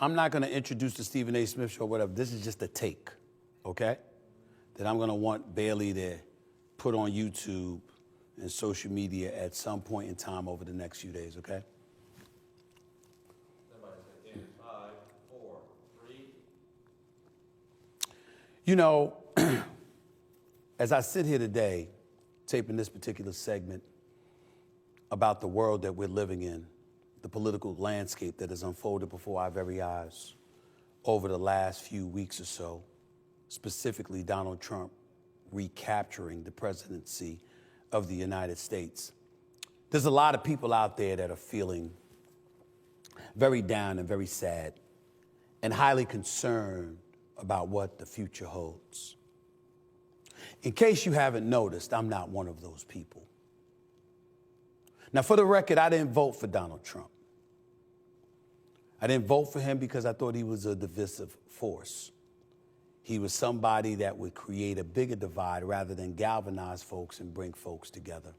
I'm not going to introduce the Stephen A. Smith Show or whatever. This is just a take, okay? That I'm going to want Bailey to put on YouTube and social media at some point in time over the next few days, okay? In 5, 4, 3. You know, as I sit here today, taping this particular segment about the world that we're living in, the political landscape that has unfolded before our very eyes over the last few weeks or so, specifically Donald Trump recapturing the presidency of the United States. There's a lot of people out there that are feeling very down and very sad and highly concerned about what the future holds. In case you haven't noticed, I'm not one of those people. Now, for the record, I didn't vote for Donald Trump. I didn't vote for him because I thought he was a divisive force. He was somebody that would create a bigger divide rather than galvanize folks and bring folks together.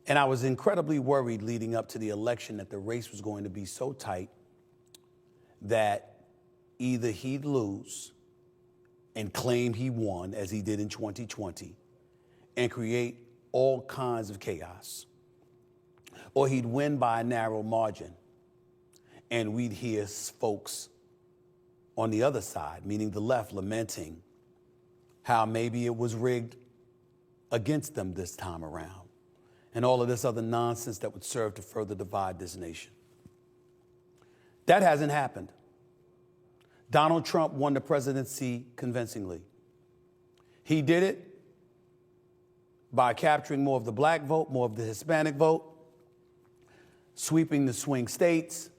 And I was incredibly worried leading up to the election that the race was going to be so tight that either he'd lose and claim he won, as he did in 2020, and create all kinds of chaos, or he'd win by a narrow margin, and we'd hear folks on the other side, meaning the left, lamenting how maybe it was rigged against them this time around, and all of this other nonsense that would serve to further divide this nation. That hasn't happened. Donald Trump won the presidency convincingly. He did it by capturing more of the black vote, more of the Hispanic vote, sweeping the swing states,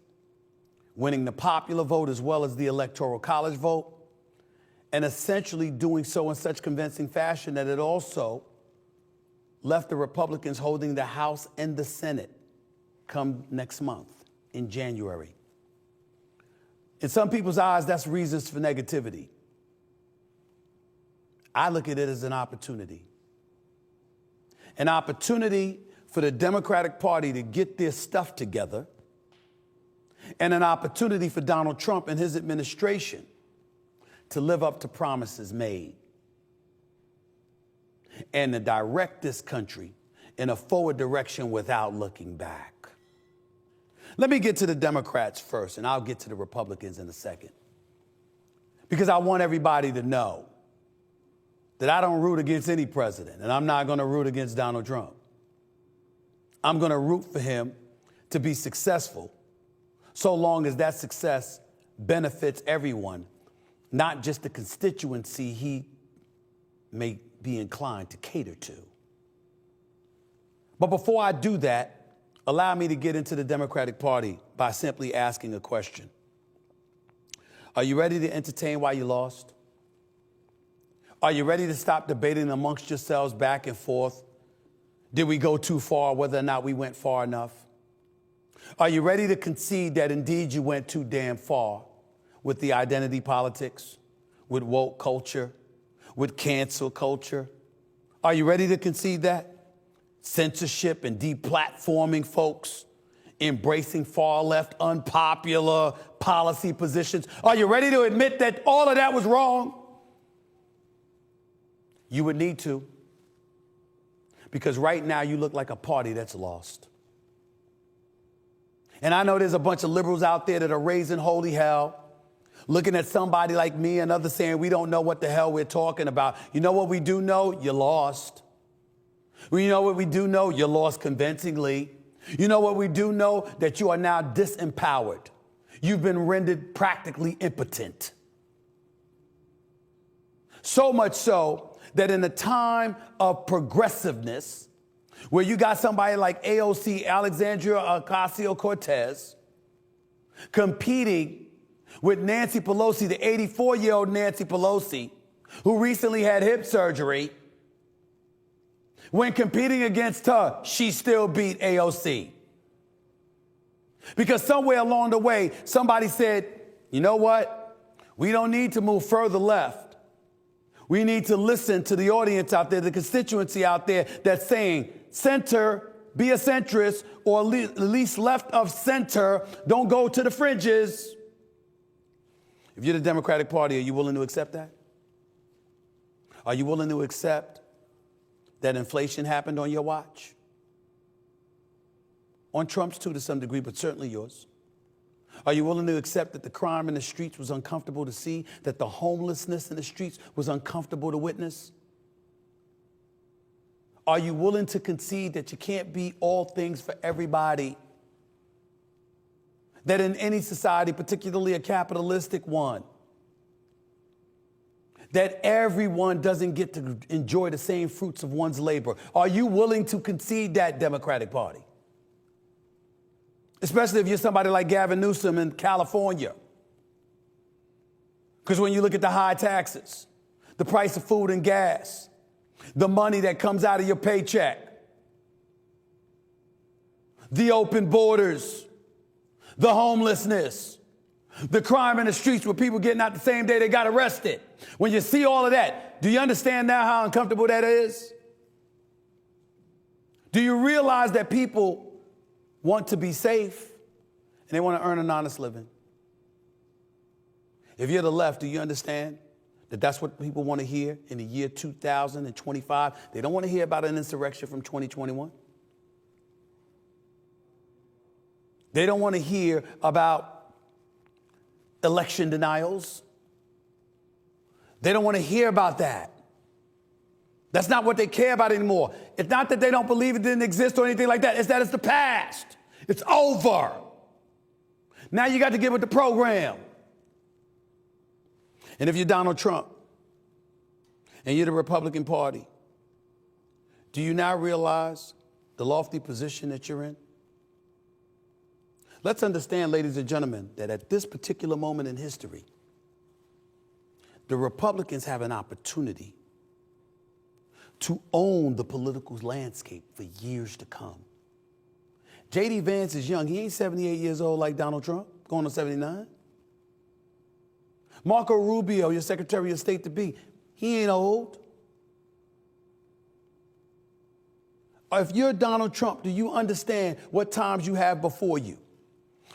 winning the popular vote as well as the electoral college vote, and essentially doing so in such convincing fashion that it also left the Republicans holding the House and the Senate come next month in January. In some people's eyes, that's reasons for negativity. I look at it as an opportunity. An opportunity for the Democratic Party to get their stuff together, and an opportunity for Donald Trump and his administration to live up to promises made and to direct this country in a forward direction without looking back. Let me get to the Democrats first, and I'll get to the Republicans in a second, because I want everybody to know that I don't root against any president, and I'm not going to root against Donald Trump. I'm going to root for him to be successful, so long as that success benefits everyone, not just the constituency he may be inclined to cater to. But before I do that, allow me to get into the Democratic Party by simply asking a question. Are you ready to entertain why you lost? Are you ready to stop debating amongst yourselves back and forth? Did we go too far, whether or not we went far enough? Are you ready to concede that indeed you went too damn far with the identity politics, with woke culture, with cancel culture? Are you ready to concede that? Censorship and deplatforming folks, embracing far left, unpopular policy positions. Are you ready to admit that all of that was wrong? You would need to, because right now you look like a party that's lost. And I know there's a bunch of liberals out there that are raising holy hell, looking at somebody like me and others saying we don't know what the hell we're talking about. You know what we do know? You lost. Well, you know what we do know? You lost convincingly. You know what we do know? That you are now disempowered. You've been rendered practically impotent. So much so that in a time of progressiveness, where you got somebody like AOC, Alexandria Ocasio-Cortez, competing with Nancy Pelosi, the 84-year-old Nancy Pelosi, who recently had hip surgery. When competing against her, she still beat AOC. Because somewhere along the way, somebody said, you know what? We don't need to move further left. We need to listen to the audience out there, the constituency out there that's saying, center, be a centrist, or at least left of center, don't go to the fringes. If you're the Democratic Party, are you willing to accept that? Are you willing to accept that inflation happened on your watch? On Trump's too, to some degree, but certainly yours. Are you willing to accept that the crime in the streets was uncomfortable to see, that the homelessness in the streets was uncomfortable to witness? Are you willing to concede that you can't be all things for everybody? That in any society, particularly a capitalistic one, that everyone doesn't get to enjoy the same fruits of one's labor? Are you willing to concede that, Democratic Party? Especially if you're somebody like Gavin Newsom in California. Because when you look at the high taxes, the price of food and gas, the money that comes out of your paycheck, the open borders, the homelessness, the crime in the streets where people getting out the same day they got arrested. When you see all of that, do you understand now how uncomfortable that is? Do you realize that people want to be safe and they want to earn an honest living? If you're the left, do you understand that that's what people want to hear in the year 2025? They don't want to hear about an insurrection from 2021. They don't want to hear about election denials. They don't want to hear about that. That's not what they care about anymore. It's not that they don't believe it didn't exist or anything like that. It's that it's the past. It's over. Now you got to get with the program. And if you're Donald Trump and you're the Republican Party, do you now realize the lofty position that you're in? Let's understand, ladies and gentlemen, that at this particular moment in history, the Republicans have an opportunity to own the political landscape for years to come. J.D. Vance is young. He ain't 78 years old like Donald Trump, going on 79. Marco Rubio, your Secretary of State to be, he ain't old. If you're Donald Trump, do you understand what times you have before you?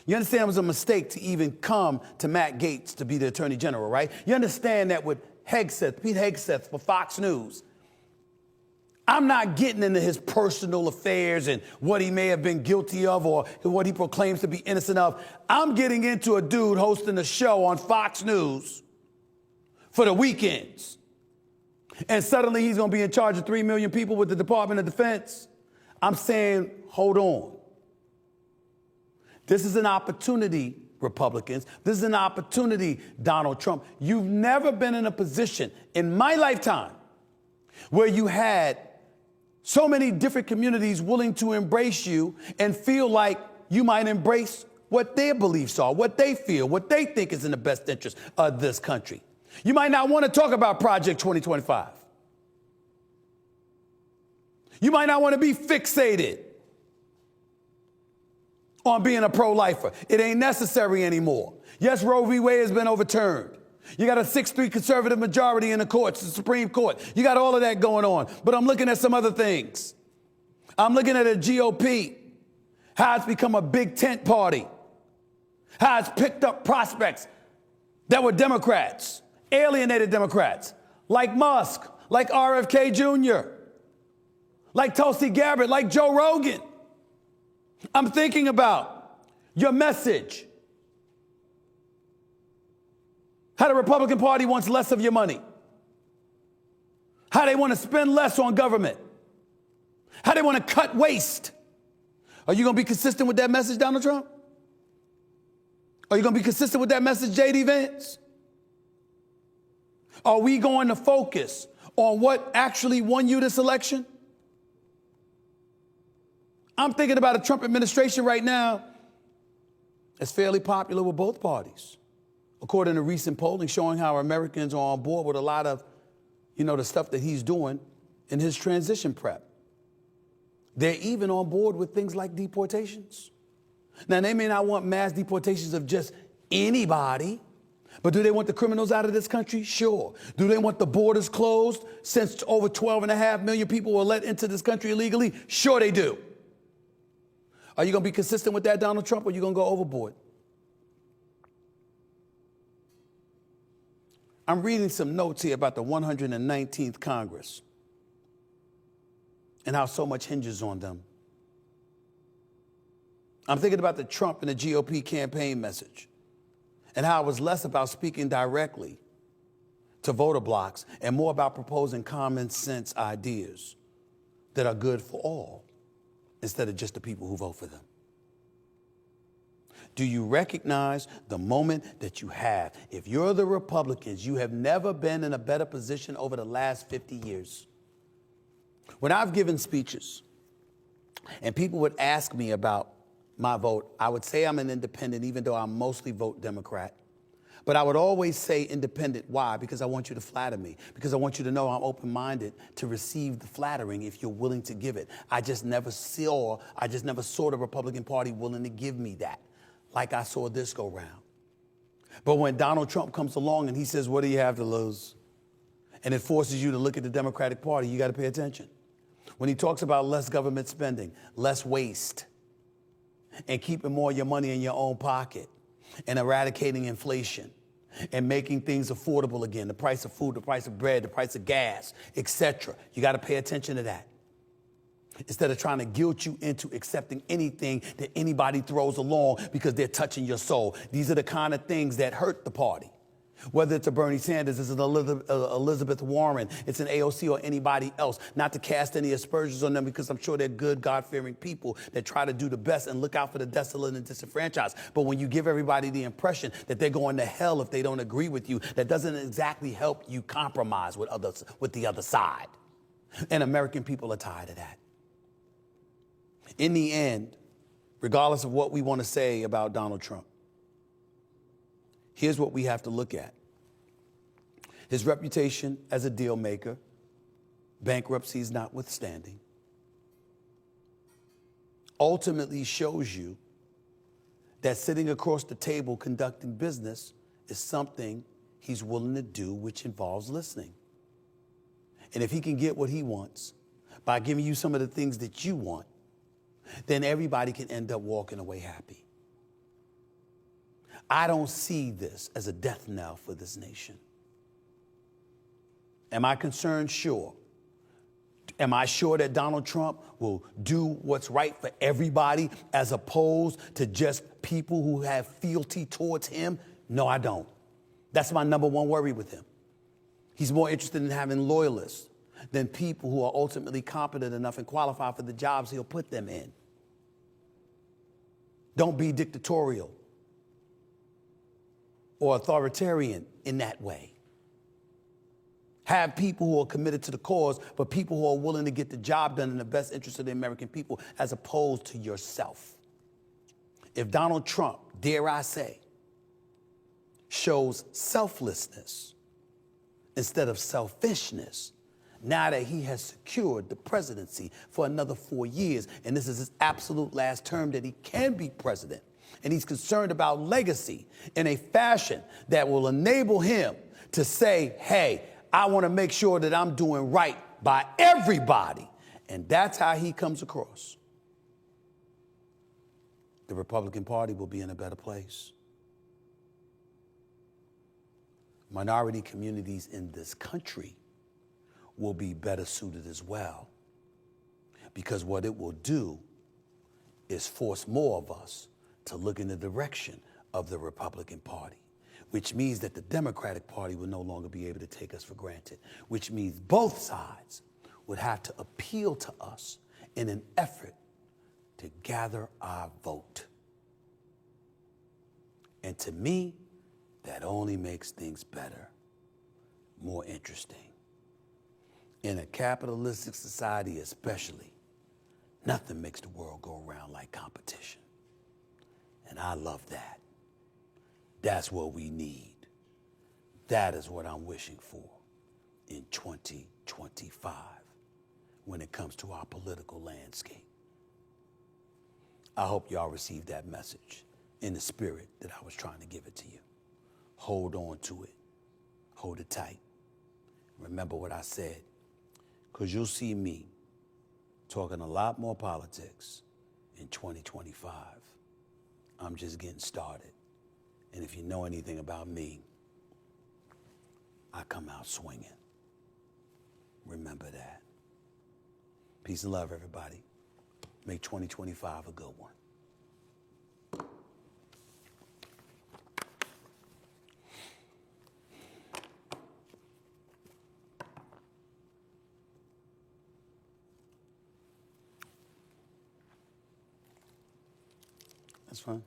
You understand it was a mistake to even come to Matt Gaetz to be the Attorney General, right? You understand that with Hegseth, Pete Hegseth for Fox News, I'm not getting into his personal affairs and what he may have been guilty of or what he proclaims to be innocent of. I'm getting into a dude hosting a show on Fox News for the weekends. And suddenly he's going to be in charge of 3 million people with the Department of Defense. I'm saying, hold on. This is an opportunity, Republicans. This is an opportunity, Donald Trump. You've never been in a position in my lifetime where you had so many different communities willing to embrace you and feel like you might embrace what their beliefs are, what they feel, what they think is in the best interest of this country. You might not want to talk about Project 2025. You might not want to be fixated on being a pro-lifer. It ain't necessary anymore. Yes, Roe v. Wade has been overturned. You got a 6-3 conservative majority in the courts, the Supreme Court. You got all of that going on. But I'm looking at some other things. I'm looking at a GOP, how it's become a big tent party, how it's picked up prospects that were Democrats, alienated Democrats, like Musk, like RFK Jr., like Tulsi Gabbard, like Joe Rogan. I'm thinking about your message. How the Republican Party wants less of your money. How they want to spend less on government. How they want to cut waste. Are you going to be consistent with that message, Donald Trump? Are you going to be consistent with that message, J.D. Vance? Are we going to focus on what actually won you this election? I'm thinking about a Trump administration right now that's fairly popular with both parties, according to recent polling showing how Americans are on board with a lot of, the stuff that he's doing in his transition prep. They're even on board with things like deportations. Now, they may not want mass deportations of just anybody, but do they want the criminals out of this country? Sure. Do they want the borders closed since over 12.5 million people were let into this country illegally? Sure they do. Are you going to be consistent with that, Donald Trump, or are you going to go overboard? I'm reading some notes here about the 119th Congress and how so much hinges on them. I'm thinking about the Trump and the GOP campaign message and how it was less about speaking directly to voter blocs and more about proposing common sense ideas that are good for all instead of just the people who vote for them. Do you recognize the moment that you have? If you're the Republicans, you have never been in a better position over the last 50 years. When I've given speeches and people would ask me about my vote, I would say I'm an independent, even though I mostly vote Democrat. But I would always say independent. Why? Because I want you to flatter me. Because I want you to know I'm open-minded to receive the flattering if you're willing to give it. I just never saw the Republican Party willing to give me that, like I saw this go round. But when Donald Trump comes along and he says, what do you have to lose? And it forces you to look at the Democratic Party, you got to pay attention. When he talks about less government spending, less waste, and keeping more of your money in your own pocket, and eradicating inflation, and making things affordable again, the price of food, the price of bread, the price of gas, etc. You got to pay attention to that. Instead of trying to guilt you into accepting anything that anybody throws along because they're touching your soul. These are the kind of things that hurt the party. Whether it's a Bernie Sanders, it's an Elizabeth Warren, it's an AOC or anybody else. Not to cast any aspersions on them because I'm sure they're good, God-fearing people that try to do the best and look out for the desolate and disenfranchised. But when you give everybody the impression that they're going to hell if they don't agree with you, that doesn't exactly help you compromise with the other side. And American people are tired of that. In the end, regardless of what we want to say about Donald Trump, here's what we have to look at. His reputation as a deal maker, bankruptcies notwithstanding, ultimately shows you that sitting across the table conducting business is something he's willing to do, which involves listening. And if he can get what he wants by giving you some of the things that you want, then everybody can end up walking away happy. I don't see this as a death knell for this nation. Am I concerned? Sure. Am I sure that Donald Trump will do what's right for everybody as opposed to just people who have fealty towards him? No, I don't. That's my number one worry with him. He's more interested in having loyalists than people who are ultimately competent enough and qualified for the jobs he'll put them in. Don't be dictatorial or authoritarian in that way. Have people who are committed to the cause, but people who are willing to get the job done in the best interest of the American people as opposed to yourself. If Donald Trump, dare I say, shows selflessness instead of selfishness, now that he has secured the presidency for another 4 years, and this is his absolute last term that he can be president, and he's concerned about legacy in a fashion that will enable him to say, hey, I want to make sure that I'm doing right by everybody. And that's how he comes across. The Republican Party will be in a better place. Minority communities in this country will be better suited as well. Because what it will do is force more of us to look in the direction of the Republican Party, which means that the Democratic Party will no longer be able to take us for granted, which means both sides would have to appeal to us in an effort to gather our vote. And to me, that only makes things better, more interesting. In a capitalistic society especially, nothing makes the world go around like competition. And I love that. That's what we need. That is what I'm wishing for in 2025 when it comes to our political landscape. I hope y'all received that message in the spirit that I was trying to give it to you. Hold on to it. Hold it tight. Remember what I said, because you'll see me talking a lot more politics in 2025. I'm just getting started. And if you know anything about me, I come out swinging. Remember that. Peace and love, everybody. Make 2025 a good one. That's fine.